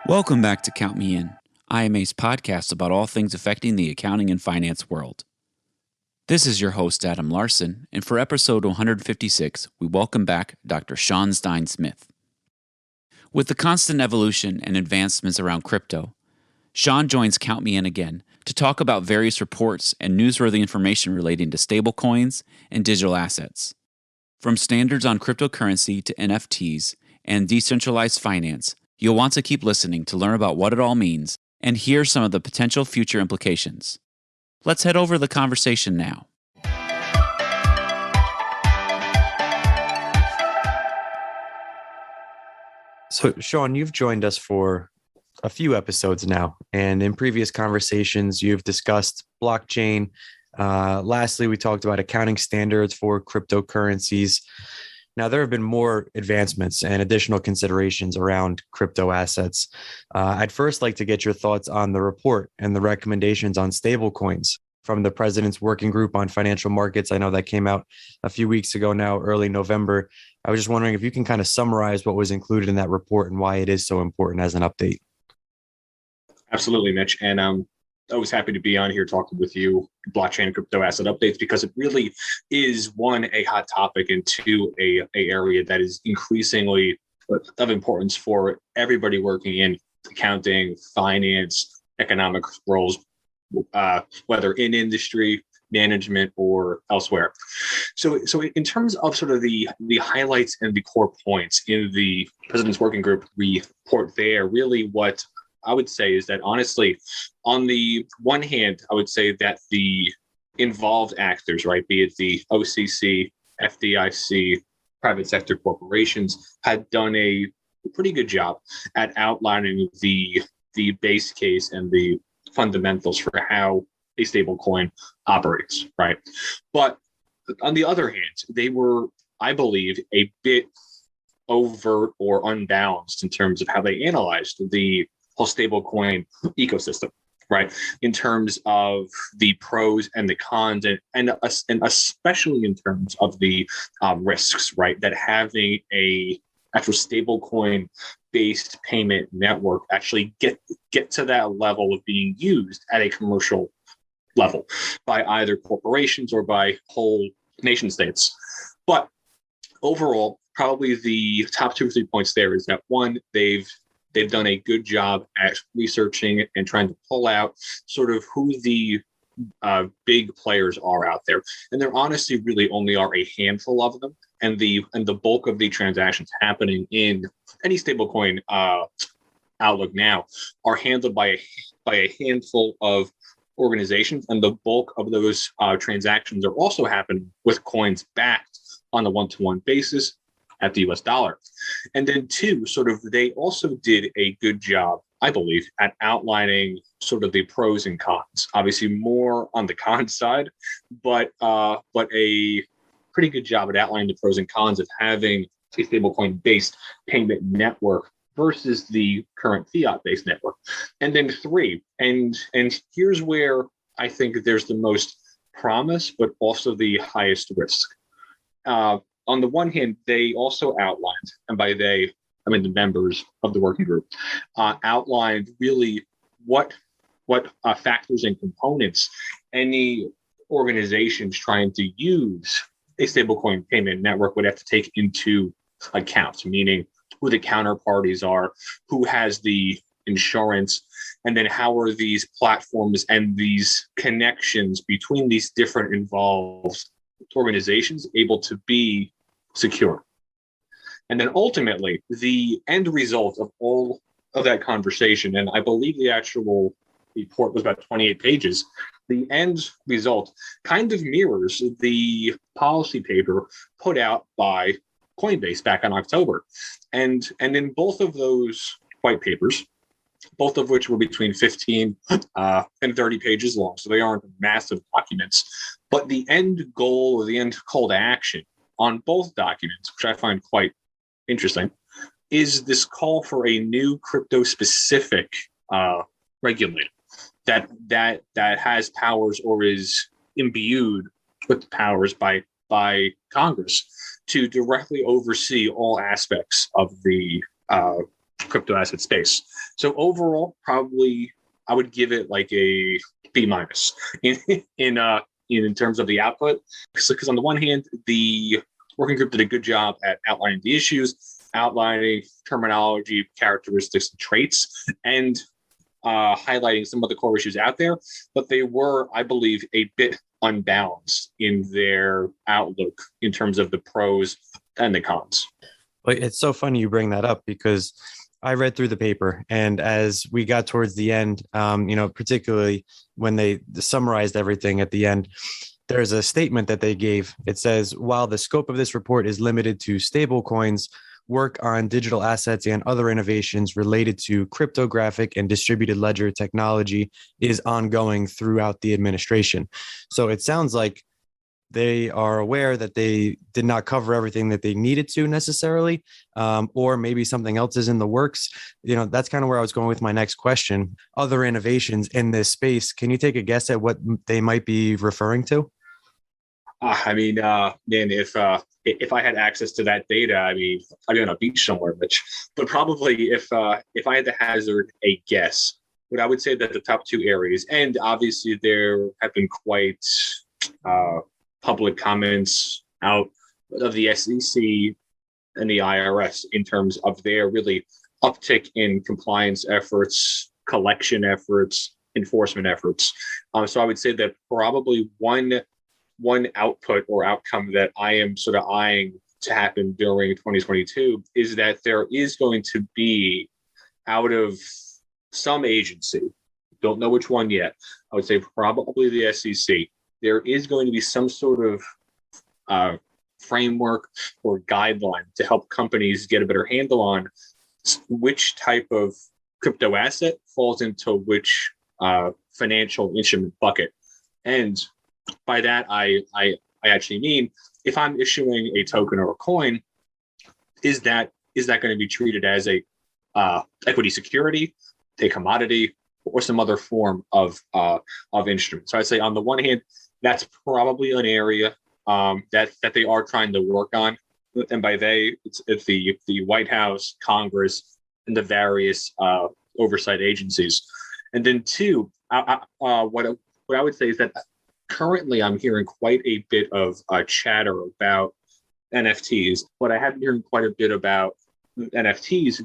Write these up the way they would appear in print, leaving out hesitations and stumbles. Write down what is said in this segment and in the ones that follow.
Welcome back to Count Me In, IMA's podcast about all things affecting the accounting and finance world. This is your host, Adam Larson, and for episode 156, we welcome back Dr. Sean Stein Smith. With the constant evolution and advancements around crypto, Sean joins Count Me In again to talk about various reports and newsworthy information relating to stablecoins and digital assets. From standards on cryptocurrency to NFTs and decentralized finance, you'll want to keep listening to learn about what it all means and hear some of the potential future implications. Let's head over the conversation now. So, Sean, you've joined us for a few episodes now, and in previous conversations, you've discussed blockchain. Lastly, we talked about accounting standards for cryptocurrencies. Now, there have been more advancements and additional considerations around crypto assets. I'd first like to get your thoughts on the report and the recommendations on stablecoins from the President's Working Group on Financial Markets. I know that came out a few weeks ago now, early November. I was just wondering if you can kind of summarize what was included in that report and why it is so important as an update. Absolutely, Mitch. And I'm always happy to be on here talking with you, blockchain and crypto asset updates, because it really is, one, a hot topic, and two, a area that is increasingly of importance for everybody working in accounting, finance, economic roles, whether in industry, management, or elsewhere. So in terms of sort of the highlights and the core points in the President's Working Group report there, really what I would say is that, honestly, on the one hand, I would say that the involved actors, right, be it the OCC, FDIC, private sector corporations, had done a pretty good job at outlining the base case and the fundamentals for how a stablecoin operates, right? But on the other hand, they were, I believe, a bit overt or unbalanced in terms of how they analyzed the whole stablecoin ecosystem, right? In terms of the pros and the cons, and especially in terms of the risks, right? That having a actual stablecoin based payment network actually get to that level of being used at a commercial level by either corporations or by whole nation states. But overall, probably the top 2 or 3 points there is that, one, they've done a good job at researching and trying to pull out sort of who the big players are out there. And there honestly really only are a handful of them. And the bulk of the transactions happening in any stablecoin outlook now are handled by a handful of organizations. And the bulk of those transactions are also happening with coins backed on a one-to-one basis at the US dollar. And then two, sort of, they also did a good job, I believe, at outlining sort of the pros and cons. Obviously more on the con side, but a pretty good job at outlining the pros and cons of having a stablecoin based payment network versus the current fiat based network. And then three, and here's where I think there's the most promise, but also the highest risk. On the one hand, they also outlined, and by they, I mean the members of the working group, outlined really what factors and components any organizations trying to use a stablecoin payment network would have to take into account, meaning who the counterparties are, who has the insurance, and then how are these platforms and these connections between these different involved organizations able to be secure. And then ultimately, the end result of all of that conversation, and I believe the actual report was about 28 pages, the end result kind of mirrors the policy paper put out by Coinbase back in October. And in both of those white papers, both of which were between 15 and 30 pages long, so they aren't massive documents, but the end goal or the end call to action on both documents, which I find quite interesting, is this call for a new crypto-specific regulator that has powers or is imbued with powers by Congress to directly oversee all aspects of the crypto asset space. So overall, probably I would give it like a B minus in terms of the output. Because on the one hand, the working group did a good job at outlining the issues, outlining terminology, characteristics, and traits, and highlighting some of the core issues out there. But they were, I believe, a bit unbalanced in their outlook in terms of the pros and the cons. But it's so funny you bring that up because I read through the paper, and as we got towards the end, particularly when they summarized everything at the end, there's a statement that they gave. It says, while the scope of this report is limited to stable coins, work on digital assets and other innovations related to cryptographic and distributed ledger technology is ongoing throughout the administration. So it sounds like they are aware that they did not cover everything that they needed to necessarily, or maybe something else is in the works. That's kind of where I was going with my next question. Other innovations in this space, can you take a guess at what they might be referring to? Man, if I had access to that data, I'd be on a beach somewhere, Mitch. But probably if I had to hazard a guess, what I would say that the top two areas, and obviously there have been quite public comments out of the SEC and the IRS in terms of their really uptick in compliance efforts, collection efforts, enforcement efforts. So I would say that probably one output or outcome that I am sort of eyeing to happen during 2022 is that there is going to be, out of some agency, don't know which one yet, I would say probably the SEC, there is going to be some sort of framework or guideline to help companies get a better handle on which type of crypto asset falls into which financial instrument bucket. And by that, I actually mean, if I'm issuing a token or a coin, is that going to be treated as a equity security, a commodity, or some other form of instrument? So I'd say on the one hand, that's probably an area that they are trying to work on, and by they, it's the White House, Congress, and the various oversight agencies. And then two, what I would say is that currently I'm hearing quite a bit of chatter about NFTs, but I haven't heard quite a bit about NFTs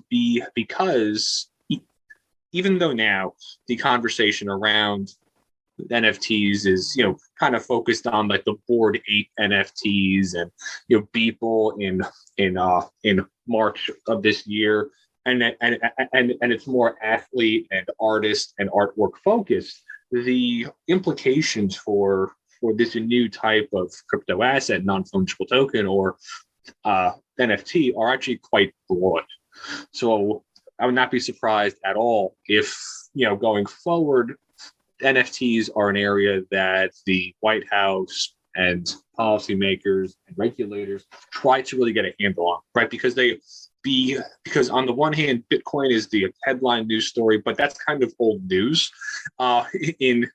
because even though now the conversation around NFTs is, kind of focused on like the Bored Ape NFTs and, Beeple in March of this year. And it's more athlete and artist and artwork focused. The implications for this new type of crypto asset, non-fungible token, or NFT are actually quite broad. So I would not be surprised at all if, going forward, NFTs are an area that the White House and policymakers and regulators try to really get a handle on, right? Because on the one hand, Bitcoin is the headline news story, but that's kind of old news in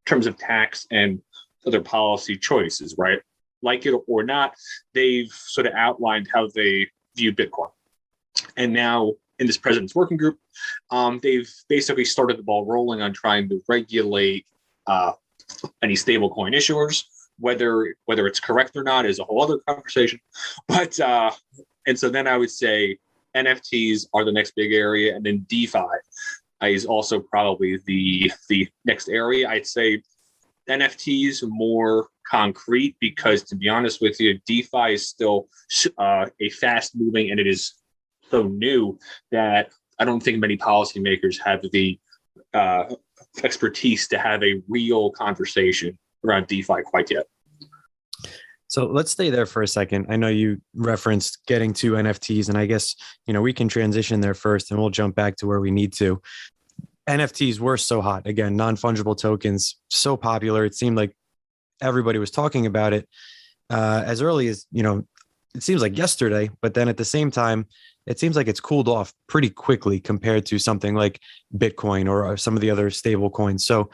terms of tax and other policy choices, right? Like it or not, they've sort of outlined how they view Bitcoin. And now in this president's working group, they've basically started the ball rolling on trying to regulate any stablecoin issuers. Whether it's correct or not is a whole other conversation. But and so then I would say NFTs are the next big area, and then DeFi is also probably the next area. I'd say NFTs more concrete because, to be honest with you, DeFi is still a fast moving, and it is so new that I don't think many policymakers have the expertise to have a real conversation around DeFi quite yet. So let's stay there for a second. I know you referenced getting to NFTs, and I guess, we can transition there first and we'll jump back to where we need to. NFTs were so hot. Again, non-fungible tokens, so popular. It seemed like everybody was talking about it as early as, it seems like yesterday, but then at the same time, it seems like it's cooled off pretty quickly compared to something like Bitcoin or some of the other stable coins. So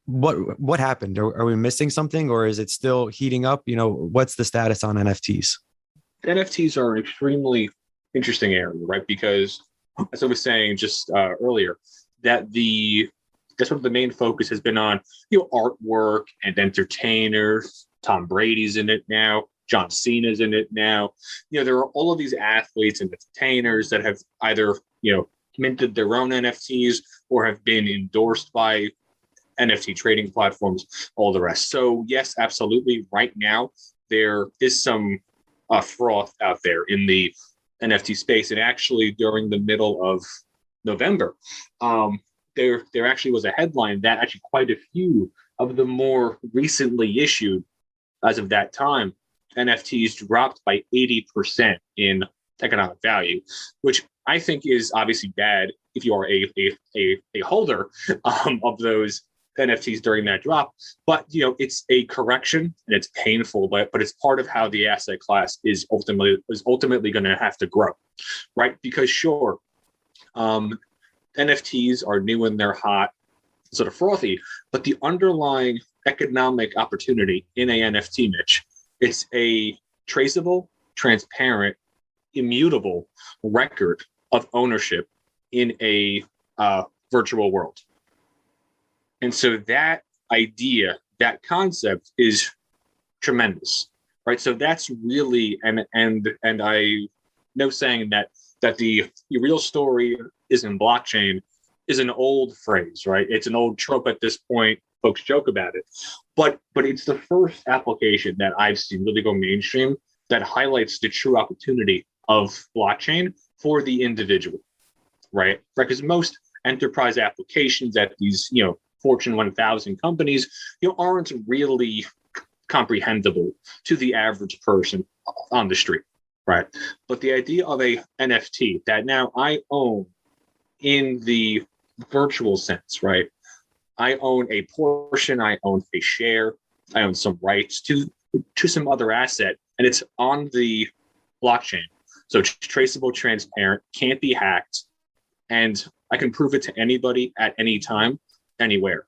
what happened? Are we missing something, or is it still heating up? What's the status on NFTs? NFTs are an extremely interesting area, right? Because as I was saying just earlier, that that's what the main focus has been on, artwork and entertainers. Tom Brady's in it now. John Cena's in it now. There are all of these athletes and entertainers that have either, minted their own NFTs or have been endorsed by NFT trading platforms, all the rest. So yes, absolutely. Right now, there is some froth out there in the NFT space. And actually, during the middle of November, there actually was a headline that actually quite a few of the more recently issued, as of that time, NFTs dropped by 80% in economic value, which I think is obviously bad if you are a holder of those NFTs during that drop. But it's a correction and it's painful, but it's part of how the asset class is ultimately going to have to grow, right? Because sure, NFTs are new and they're hot, sort of frothy, but the underlying economic opportunity in a NFT, Mitch, it's a traceable, transparent, immutable record of ownership in a virtual world. And so that idea, that concept is tremendous, right? So that's really, and I know saying that the real story is in blockchain is an old phrase, right? It's an old trope at this point. Folks joke about it, but it's the first application that I've seen really go mainstream that highlights the true opportunity of blockchain for the individual, right? Because most enterprise applications at these, Fortune 1000 companies, aren't really comprehensible to the average person on the street, right? But the idea of a NFT that now I own in the virtual sense, right? I own a portion, I own a share, I own some rights to some other asset, and it's on the blockchain. So it's traceable, transparent, can't be hacked, and I can prove it to anybody at any time, anywhere.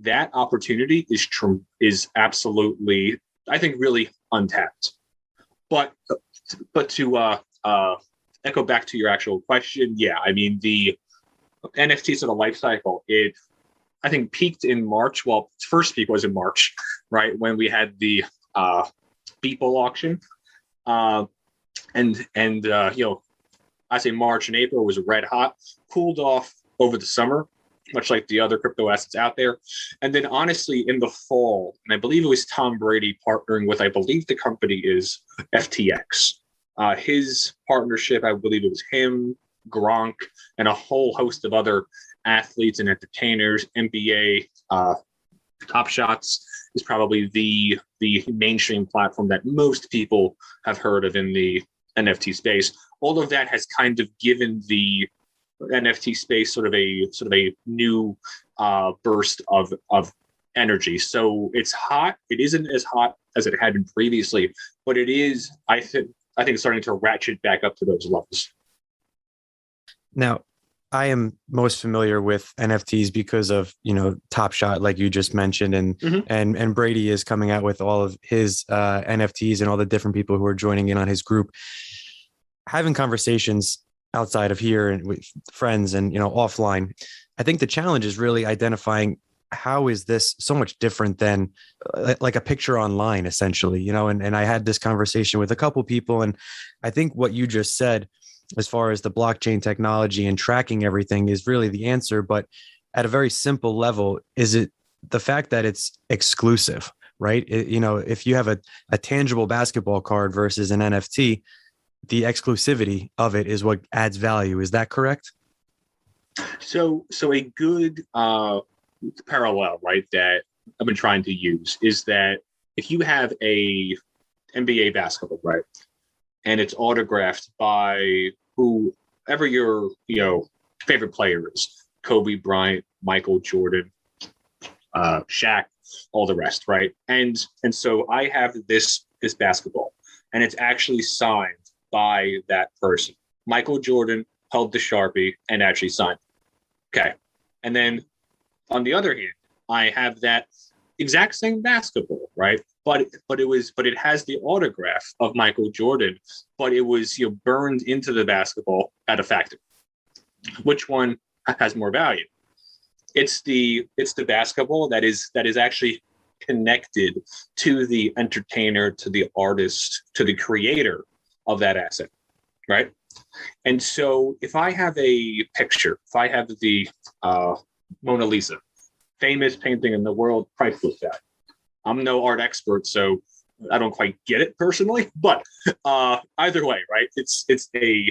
That opportunity is absolutely, I think, really untapped. But to echo back to your actual question, yeah, I mean, the NFT sort of life cycle, it I think peaked in March. Well, its first peak was in March, right, when we had the Beeple auction, I say March and April was red hot, cooled off over the summer, much like the other crypto assets out there, and then honestly in the fall, and I believe it was Tom Brady partnering with, I believe the company is FTX. His partnership, I believe it was him, Gronk, and a whole host of other athletes and entertainers. NBA Top Shots is probably the mainstream platform that most people have heard of in the NFT space. All of that has kind of given the NFT space sort of a new burst of energy. So it's hot. It isn't as hot as it had been previously, but it is, I think, starting to ratchet back up to those levels. Now, I am most familiar with NFTs because of, Top Shot, like you just mentioned, and Brady is coming out with all of his NFTs and all the different people who are joining in on his group. Having conversations outside of here and with friends and, offline, I think the challenge is really identifying how is this so much different than like a picture online, essentially, and I had this conversation with a couple people, and I think what you just said, as far as the blockchain technology and tracking everything, is really the answer. But at a very simple level, is it the fact that it's exclusive, right? If you have a tangible basketball card versus an NFT, the exclusivity of it is what adds value. Is that correct? So a good parallel, right, that I've been trying to use is that if you have a NBA basketball, right, and it's autographed by whoever your favorite player is, Kobe Bryant, Michael Jordan, Shaq, all the rest, right? And so I have this basketball, and it's actually signed by that person. Michael Jordan held the Sharpie and actually signed. Okay, and then on the other hand, I have that exact same basketball, right? But it has the autograph of Michael Jordan, but it was burned into the basketball at a factory. Which one has more value? It's the basketball that is actually connected to the entertainer, to the artist, to the creator of that asset, right? And so if I have a picture, if I have the Mona Lisa, famous painting in the world, priceless value. I'm no art expert, so I don't quite get it personally, but either way, right? It's a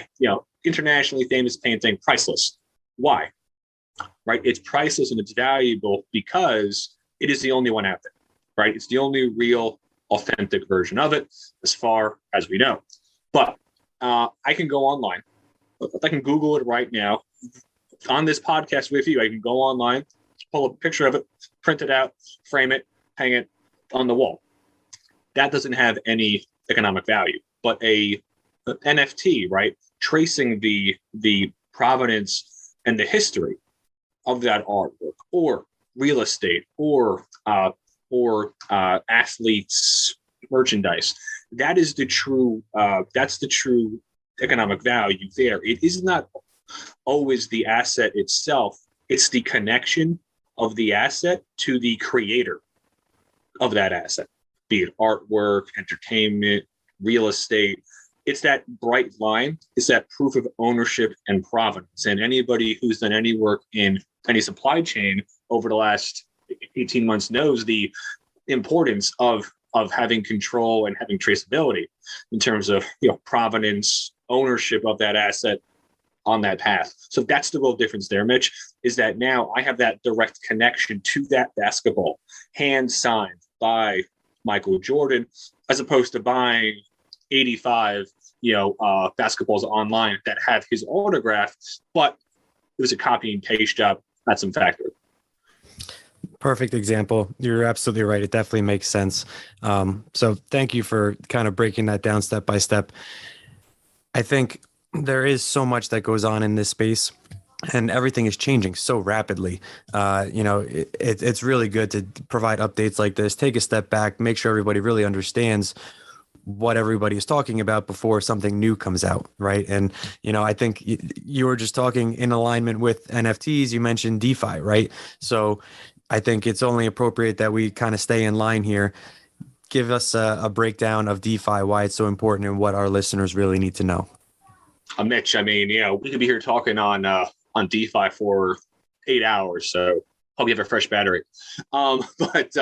internationally famous painting, priceless. Why? Right? It's priceless and it's valuable because it is the only one out there, right? It's the only real, authentic version of it, as far as we know. But I can go online. I can Google it right now. On this podcast with you, I can go online, pull a picture of it, print it out, frame it, hang it on the wall. That doesn't have any economic value. But an NFT, right, tracing the provenance and the history of that artwork, or real estate, or athletes' merchandise, that is the true. That's the true economic value there. It is not always the asset itself. It's the connection of the asset to the creator of that asset, be it artwork, entertainment, real estate. It's that bright line. It's that proof of ownership and provenance. And anybody who's done any work in any supply chain over the last 18 months knows the importance of having control and having traceability in terms of provenance, ownership of that asset on that path. So that's the real difference there, Mitch, is that now I have that direct connection to that basketball, hand signed by Michael Jordan, as opposed to buying 85 basketballs online that have his autograph, but it was a copy and paste job at some factory. Perfect example. You're absolutely right. It definitely makes sense. So thank you for kind of breaking that down step by step. I think there is so much that goes on in this space, and everything is changing so rapidly. It's really good to provide updates like this, take a step back, make sure everybody really understands what everybody is talking about before something new comes out, right? And, I think you were just talking in alignment with NFTs. You mentioned DeFi, right? So I think it's only appropriate that we kind of stay in line here. Give us a breakdown of DeFi, why it's so important, and what our listeners really need to know. Mitch, I mean, we could be here talking on DeFi for 8 hours, so hope you have a fresh battery. But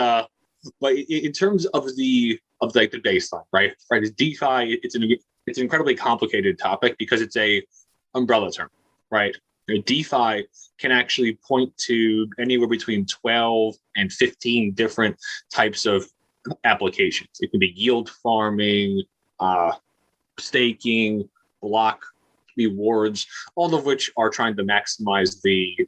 in terms of the baseline, right? Is DeFi, it's an incredibly complicated topic because it's a umbrella term, right? DeFi can actually point to anywhere between 12 and 15 different types of applications. It can be yield farming, staking, block rewards, all of which are trying to maximize the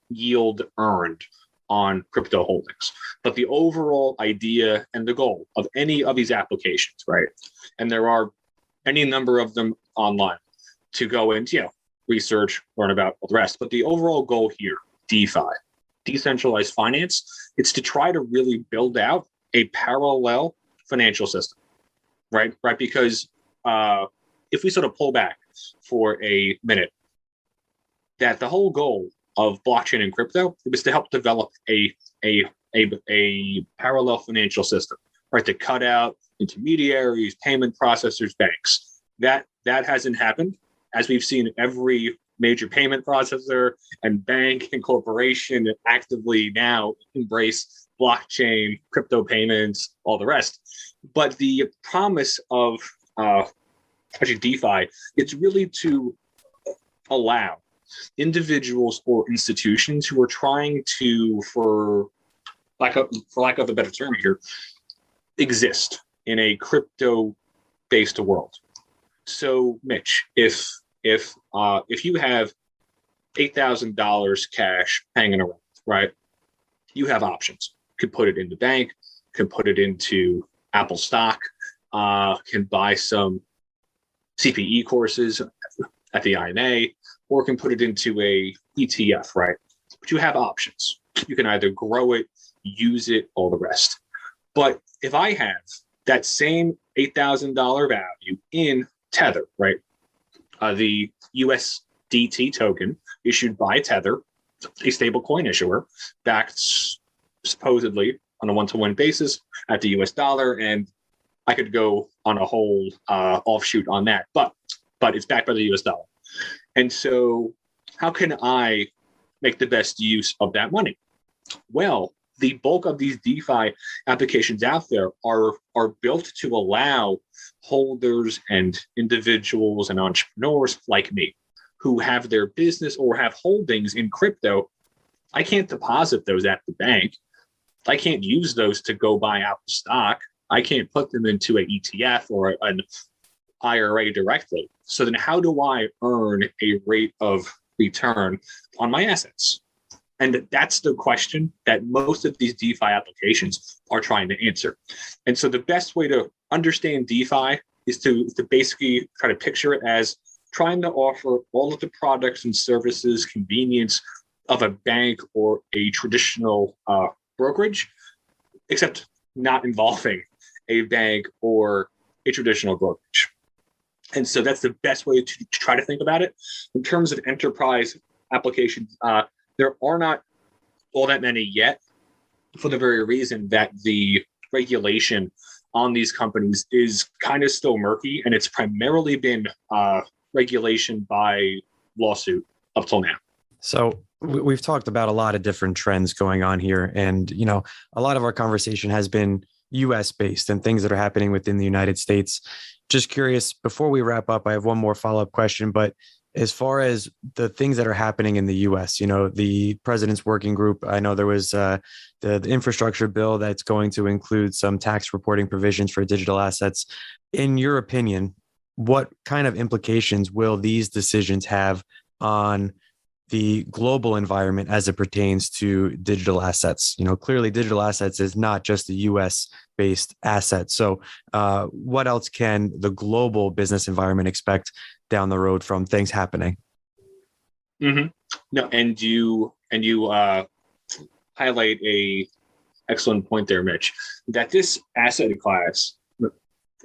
yield earned on crypto holdings. But the overall idea and the goal of any of these applications, right? And there are any number of them online to go and, research, learn about all the rest. But the overall goal here, DeFi, decentralized finance, it's to try to really build out a parallel financial system, right? Because if we sort of pull back for a minute, that the whole goal of blockchain and crypto was to help develop a parallel financial system, right? To cut out intermediaries, payment processors, banks. That hasn't happened, as we've seen every major payment processor and bank and corporation actively now embrace blockchain, crypto payments, all the rest. But the promise of DeFi, it's really to allow individuals or institutions who are trying to, for lack of a better term here, exist in a crypto-based world. So, Mitch, if you have $8,000 cash hanging around, right? You have options. You can put it in the bank, can put it into Apple stock, can buy some CPE courses at the IMA, or can put it into a ETF, right? But you have options. You can either grow it, use it, all the rest. But if I have that same $8,000 value in Tether, right? The USDT DT token issued by Tether, a stablecoin issuer, backed supposedly on a one-to-one basis at the US dollar. And I could go on a whole offshoot on that, but it's backed by the US dollar. And so how can I make the best use of that money? Well, the bulk of these DeFi applications out there are built to allow holders and individuals and entrepreneurs like me who have their business or have holdings in crypto. I can't deposit those at the bank. I can't use those to go buy out the stock. I can't put them into an ETF or an IRA directly. So then how do I earn a rate of return on my assets? And that's the question that most of these DeFi applications are trying to answer. And so the best way to understand DeFi is to basically try to picture it as trying to offer all of the products and services, convenience of a bank or a traditional brokerage, except not involving a bank or a traditional brokerage. And so that's the best way to try to think about it. In terms of enterprise applications, there are not all that many yet, for the very reason that the regulation on these companies is kind of still murky, and it's primarily been regulation by lawsuit up till now. So we've talked about a lot of different trends going on here, and a lot of our conversation has been US based and things that are happening within the United States. Just curious, before we wrap up, I have one more follow-up question, but as far as the things that are happening in the US, the president's working group, I know there was the infrastructure bill that's going to include some tax reporting provisions for digital assets. In your opinion, what kind of implications will these decisions have on the global environment as it pertains to digital assets? Clearly digital assets is not just a US based asset. So what else can the global business environment expect down the road from things happening? Mm-hmm. No, and you highlight a excellent point there, Mitch, that this asset class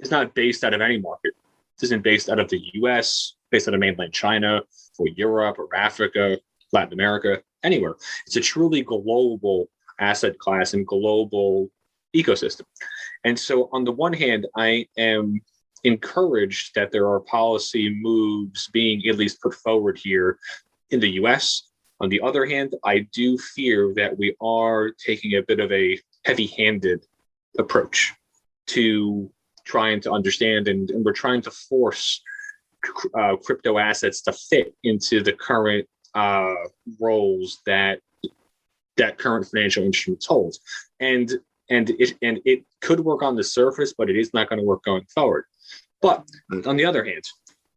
is not based out of any market. This isn't based out of the US, based out of mainland China, or Europe, or Africa, Latin America, anywhere. It's a truly global asset class and global ecosystem. And so on the one hand, I am encouraged that there are policy moves being at least put forward here in the US. On the other hand, I do fear that we are taking a bit of a heavy-handed approach to trying to understand, and we're trying to force crypto assets to fit into the current roles that current financial instruments hold. And it could work on the surface, but it is not going to work going forward. But on the other hand,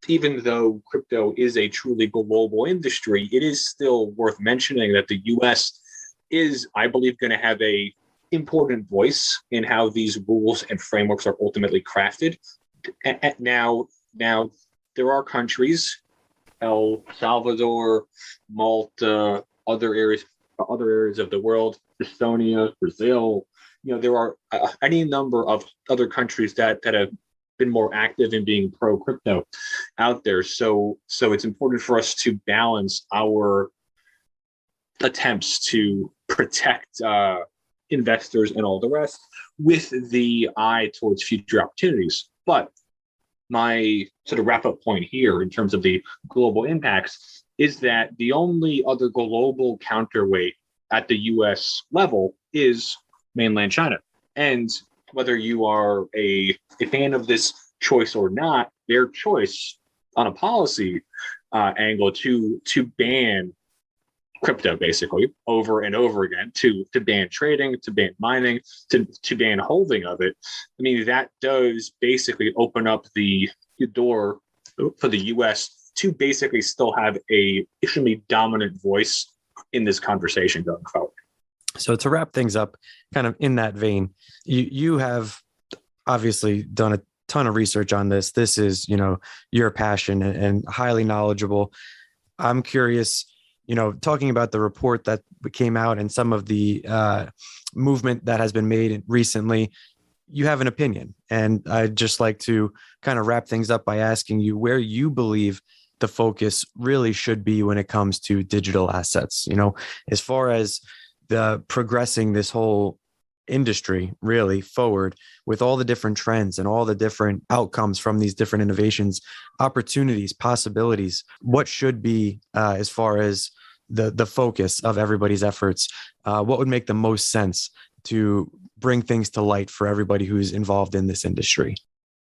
even though crypto is a truly global industry, it is still worth mentioning that the US is, I believe, going to have a important voice in how these rules and frameworks are ultimately crafted. Now there are countries, El Salvador, Malta, other areas of the world, Estonia, Brazil. There are any number of other countries that have been more active in being pro crypto out there. So it's important for us to balance our attempts to protect investors and all the rest with the eye towards future opportunities. But my sort of wrap up point here in terms of the global impacts is that the only other global counterweight at the US level is mainland China. And whether you are a fan of this choice or not, their choice on a policy angle to ban crypto basically over and over again, to ban trading, to ban mining, to ban holding of it. I mean, that does basically open up the door for the US to basically still have a extremely dominant voice in this conversation going forward. So to wrap things up, kind of in that vein, you have obviously done a ton of research on this. This is, your passion and highly knowledgeable. I'm curious, talking about the report that came out and some of the movement that has been made recently, you have an opinion. And I'd just like to kind of wrap things up by asking you where you believe the focus really should be when it comes to digital assets. As far as the progressing this whole industry really forward with all the different trends and all the different outcomes from these different innovations, opportunities, possibilities, what should be as far as the focus of everybody's efforts, what would make the most sense to bring things to light for everybody who's involved in this industry?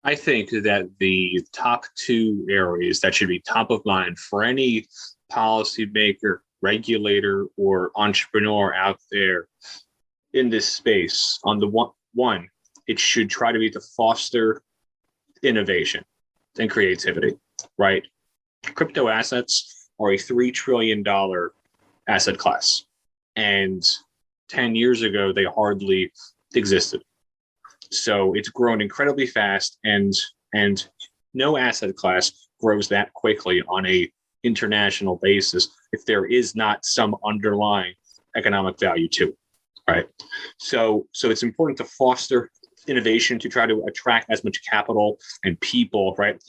I think that the top two areas that should be top of mind for any policymaker, regulator, or entrepreneur out there in this space, on the one, it should try to be to foster innovation and creativity, right? Crypto assets are a $3 trillion asset class. And 10 years ago, they hardly existed. So it's grown incredibly fast, and no asset class grows that quickly on a international basis if there is not some underlying economic value to it, right? So it's important to foster innovation, to try to attract as much capital and people, right?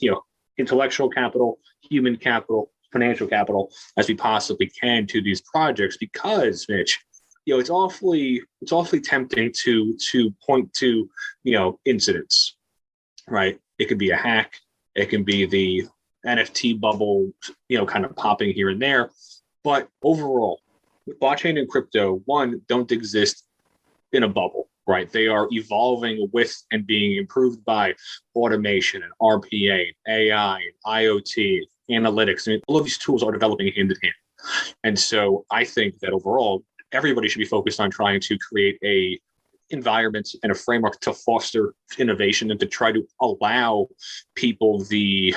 Intellectual capital, human capital, financial capital as we possibly can to these projects, because, Mitch, it's awfully tempting to point to, incidents, right? It could be a hack. It can be the NFT bubble, kind of popping here and there. But overall, blockchain and crypto, one, don't exist in a bubble, right? They are evolving with and being improved by automation and RPA, AI, IoT, analytics. I mean, all of these tools are developing hand in hand. And so I think that overall, everybody should be focused on trying to create a environment and a framework to foster innovation and to try to allow people the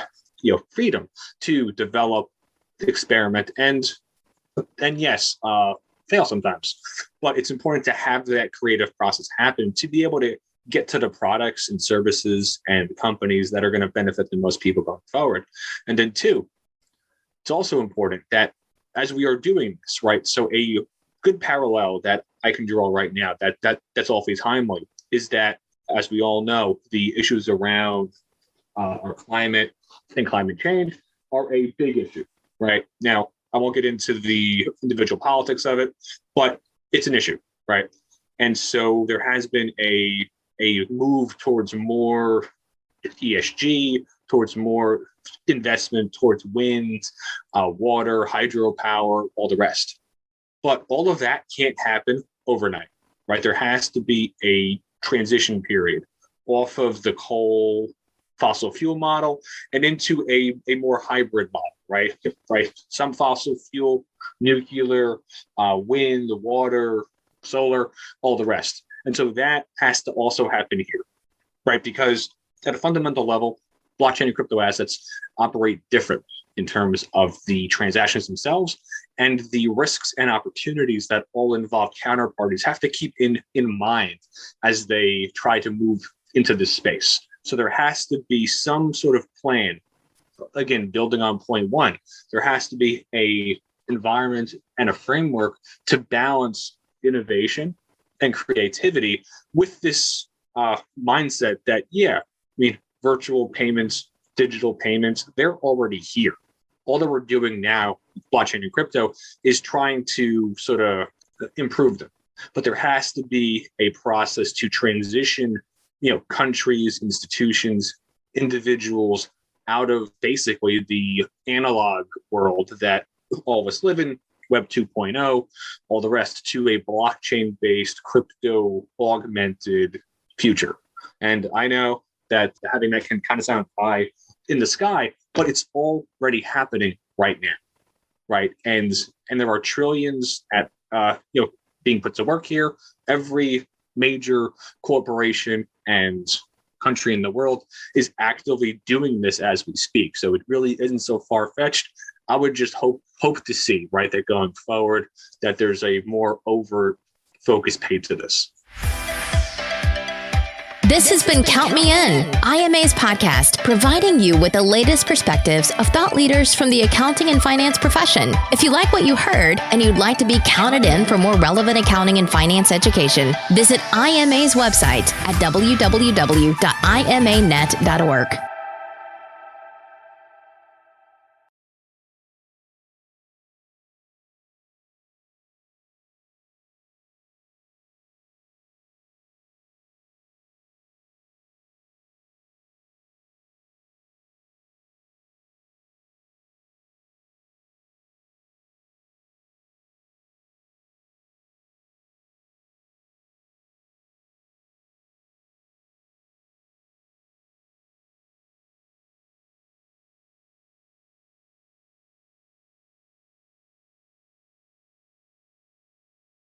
freedom to develop, experiment, and yes, fail sometimes. But it's important to have that creative process happen to be able to get to the products and services and companies that are going to benefit the most people going forward. And then two, it's also important that as we are doing this, right? So a good parallel that I can draw right now, that's awfully timely, is that, as we all know, the issues around our climate and climate change are a big issue, right? Now, I won't get into the individual politics of it, but it's an issue, right? And so there has been a move towards more ESG, towards more investment towards wind, water, hydropower, all the rest. But all of that can't happen overnight, right? There has to be a transition period off of the coal fossil fuel model and into a more hybrid model, right? Some fossil fuel, nuclear, wind, water, solar, all the rest. And so that has to also happen here, right? Because at a fundamental level, blockchain and crypto assets operate differently in terms of the transactions themselves and the risks and opportunities that all involved counterparties have to keep in mind as they try to move into this space. So there has to be some sort of plan. Again, building on point one, there has to be a environment and a framework to balance innovation and creativity with this mindset that, virtual payments, digital payments, they're already here. All that we're doing now, blockchain and crypto, is trying to sort of improve them. But there has to be a process to transition, countries, institutions, individuals out of basically the analog world that all of us live in, Web 2.0, all the rest, to a blockchain-based, crypto-augmented future. And I know that having that can kind of sound high in the sky, but it's already happening right now, right? And there are trillions at being put to work here. Every major corporation and country in the world is actively doing this as we speak. So it really isn't so far-fetched. I would just hope to see, right, that going forward, that there's a more overt focus paid to this. This has been Count Me In, IMA's podcast, providing you with the latest perspectives of thought leaders from the accounting and finance profession. If you like what you heard and you'd like to be counted in for more relevant accounting and finance education, visit IMA's website at www.imanet.org.